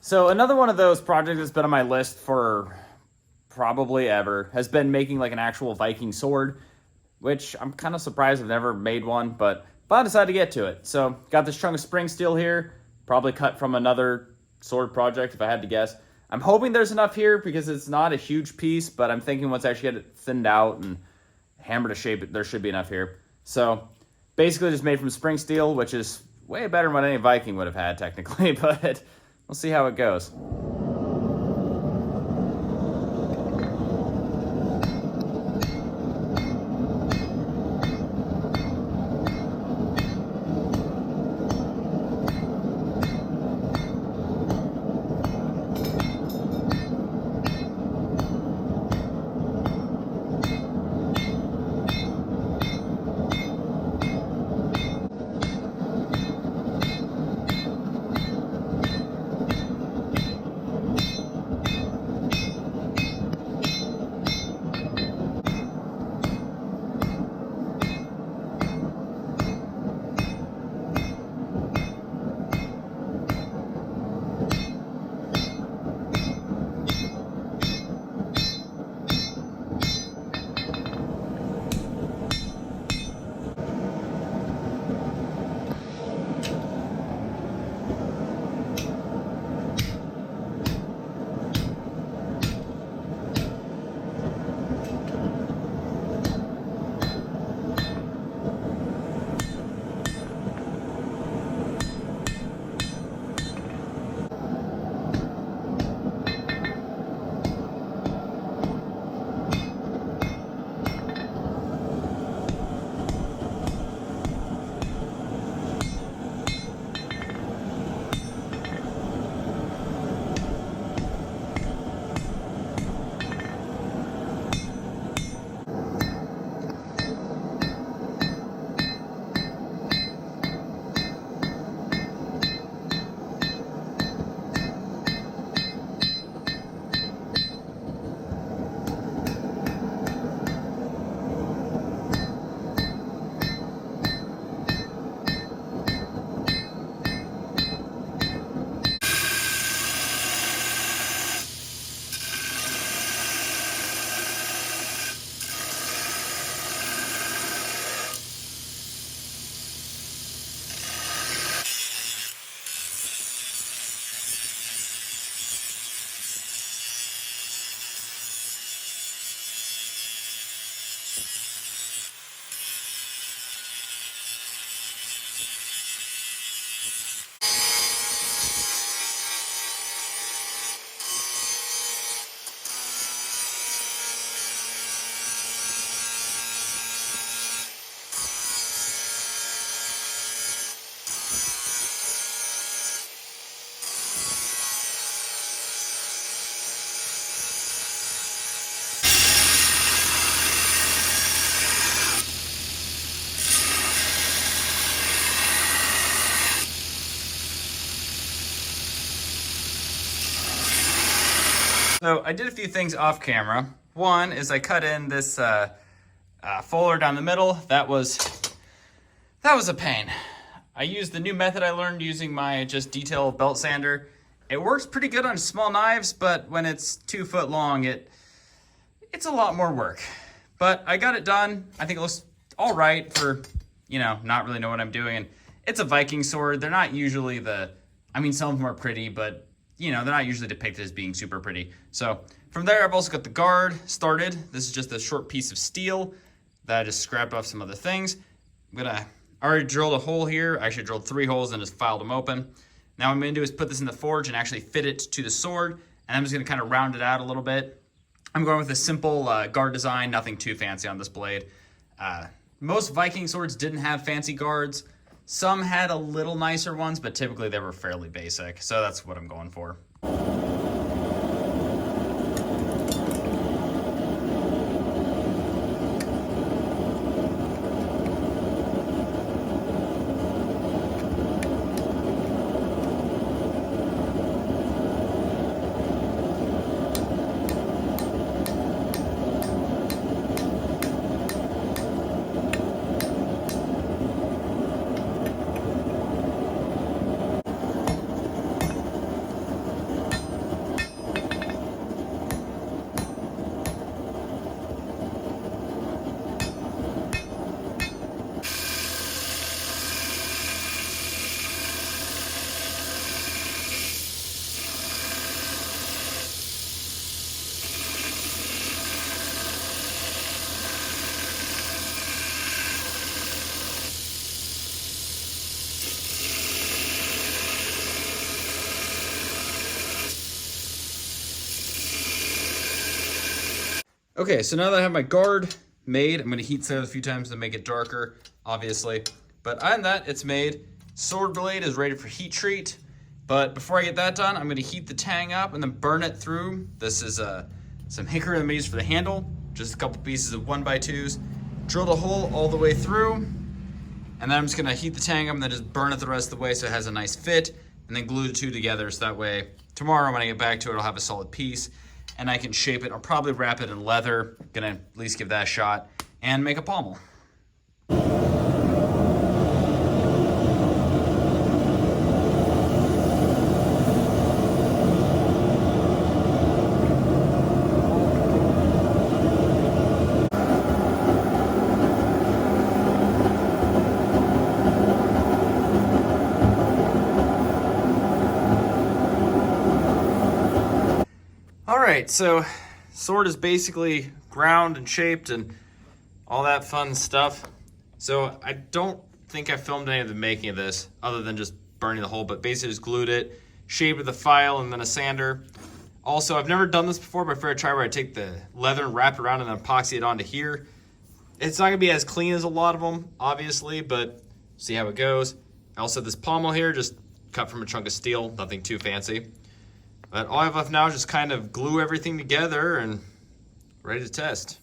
So another one of those projects that's been on my list for probably ever has been making like an actual Viking sword, which I'm kind of surprised I've never made one, but I decided to get to it. So got this chunk of spring steel here, probably cut from another sword project if I had to guess. I'm hoping there's enough here because it's not a huge piece, but I'm thinking once I actually get it thinned out and hammered to shape, there should be enough here. So basically just made from spring steel, which is way better than what any Viking would have had technically, but we'll see how it goes. So I did a few things off camera. One is I cut in this fuller down the middle. That was a pain. I used the new method I learned using my just detail belt sander. It works pretty good on small knives, but when it's 2 foot long, it's a lot more work. But I got it done. I think it looks all right for, not really know what I'm doing. And it's a Viking sword. They're not usually some of them are pretty, but they're not usually depicted as being super pretty. So from there, I've also got the guard started. This is just a short piece of steel that I just scrapped off some other things. I already drilled a hole here. I actually drilled 3 holes and just filed them open. Now what I'm gonna do is put this in the forge and actually fit it to the sword. And I'm just gonna kind of round it out a little bit. I'm going with a simple guard design, nothing too fancy on this blade. Most Viking swords didn't have fancy guards. Some had a little nicer ones, but typically they were fairly basic. So that's what I'm going for. Okay, so now that I have my guard made, I'm going to heat set it a few times to make it darker, obviously. But other than that, it's made. Sword blade is ready for heat treat. But before I get that done, I'm going to heat the tang up and then burn it through. This is some hickory that I'm going to use for the handle. Just a couple pieces of 1x2s. Drill the hole all the way through. And then I'm just going to heat the tang up and then just burn it the rest of the way so it has a nice fit. And then glue the two together so that way tomorrow when I get back to it, I'll have a solid piece. And I can shape it. I'll probably wrap it in leather. Gonna at least give that a shot. And make a pommel. Alright, so sword is basically ground and shaped and all that fun stuff. So I don't think I filmed any of the making of this other than just burning the hole, but basically just glued it, shaped with a file and then a sander. Also, I've never done this before, but I figured I'd try where I take the leather and wrap it around and then epoxy it onto here. It's not gonna be as clean as a lot of them, obviously, but see how it goes. I also have this pommel here, just cut from a chunk of steel, nothing too fancy. But all I have left now is just kind of glue everything together and ready to test.